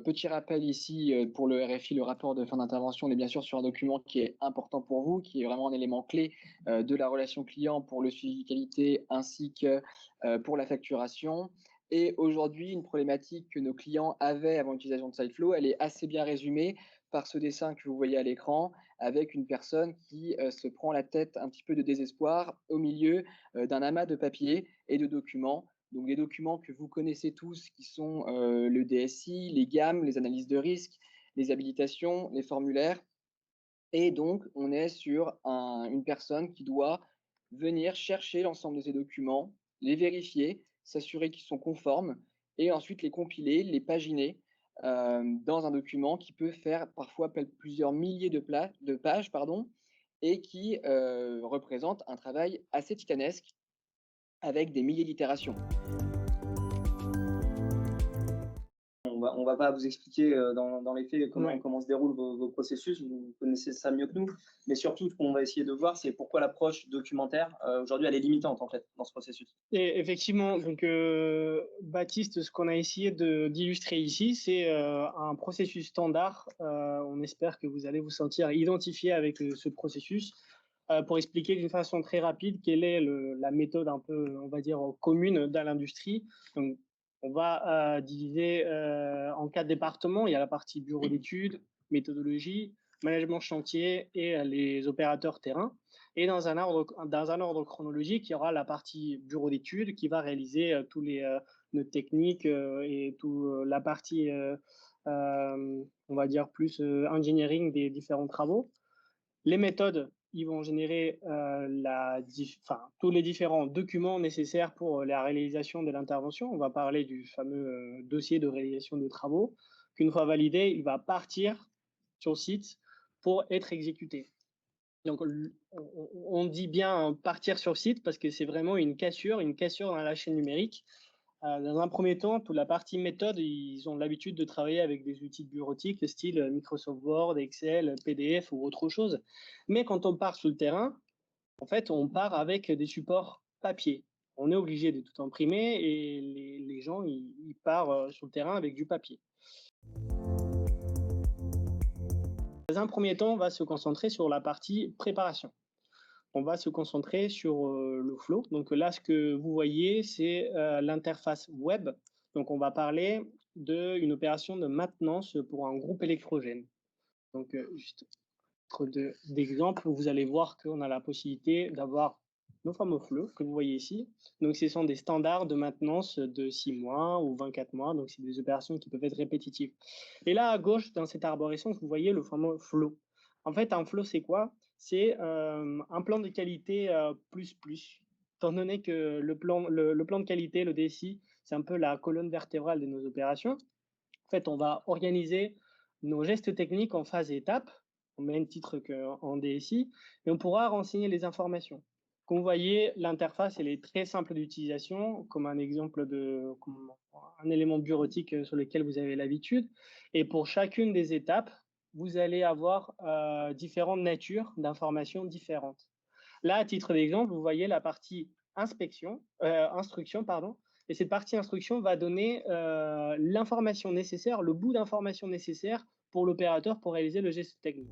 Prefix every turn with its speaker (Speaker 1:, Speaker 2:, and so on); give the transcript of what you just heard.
Speaker 1: Petit rappel ici, pour le RFI, le rapport de fin d'intervention, on est bien sûr sur un document qui est important pour vous, qui est vraiment un élément clé, de la relation client pour le suivi qualité ainsi que, pour la facturation. Et aujourd'hui, une problématique que nos clients avaient avant l'utilisation de SideFlow, elle est assez bien résumée par ce dessin que vous voyez à l'écran, avec une personne qui, se prend la tête un petit peu de désespoir au milieu, d'un amas de papier et de documents. Donc des documents que vous connaissez tous qui sont le DSI, les gammes, les analyses de risque, les habilitations, les formulaires. Et donc, on est sur une personne qui doit venir chercher l'ensemble de ces documents, les vérifier, s'assurer qu'ils sont conformes et ensuite les compiler, les paginer dans un document qui peut faire parfois plusieurs milliers de pages pardon, et qui représente un travail assez titanesque avec des milliers d'itérations.
Speaker 2: On va pas vous expliquer dans les faits
Speaker 3: Ouais.
Speaker 2: comment se déroulent vos processus, vous connaissez ça mieux que nous. Mais surtout, ce qu'on va essayer de voir, c'est pourquoi l'approche documentaire, aujourd'hui, elle est limitante, en fait, dans ce processus.
Speaker 3: Et effectivement, donc Baptiste, ce qu'on a essayé d'illustrer ici, c'est un processus standard. On espère que vous allez vous sentir identifié avec ce processus pour expliquer d'une façon très rapide quelle est la méthode un peu, on va dire, commune dans l'industrie. Donc, on va diviser en 4 départements. Il y a la partie bureau d'études, méthodologie, management chantier et les opérateurs terrain. Et dans un ordre chronologique, il y aura la partie bureau d'études qui va réaliser tous les notes techniques et toute la partie, on va dire, plus engineering des différents travaux. Les méthodes, ils vont générer tous les différents documents nécessaires pour la réalisation de l'intervention. On va parler du fameux dossier de réalisation de travaux, qu'une fois validé, il va partir sur le site pour être exécuté. Donc, on dit bien partir sur site parce que c'est vraiment une cassure dans la chaîne numérique. Dans un premier temps, toute la partie méthode, ils ont l'habitude de travailler avec des outils bureautiques, style Microsoft Word, Excel, PDF ou autre chose. Mais quand on part sur le terrain, en fait, on part avec des supports papier. On est obligé de tout imprimer et les gens, ils partent sur le terrain avec du papier. Dans un premier temps, on va se concentrer sur la partie préparation. On va se concentrer sur le flow. Donc là, ce que vous voyez, c'est l'interface web. Donc on va parler d'une opération de maintenance pour un groupe électrogène. Donc juste d'exemple, vous allez voir qu'on a la possibilité d'avoir nos fameux flows que vous voyez ici. Donc ce sont des standards de maintenance de 6 mois ou 24 mois. Donc c'est des opérations qui peuvent être répétitives. Et là, à gauche, dans cette arborescence, vous voyez le fameux flow. En fait, un flow, c'est quoi? C'est un plan de qualité plus. Étant donné que le plan de qualité, le DSI, c'est un peu la colonne vertébrale de nos opérations. En fait, on va organiser nos gestes techniques en phase et étapes, au même titre qu'en DSI, et on pourra renseigner les informations. Comme vous voyez, l'interface, elle est très simple d'utilisation, comme un exemple comme un élément bureautique sur lequel vous avez l'habitude. Et pour chacune des étapes, vous allez avoir différentes natures d'informations différentes. Là, à titre d'exemple, vous voyez la partie instruction, et cette partie instruction va donner l'information nécessaire, le bout d'information nécessaire pour l'opérateur pour réaliser le geste technique.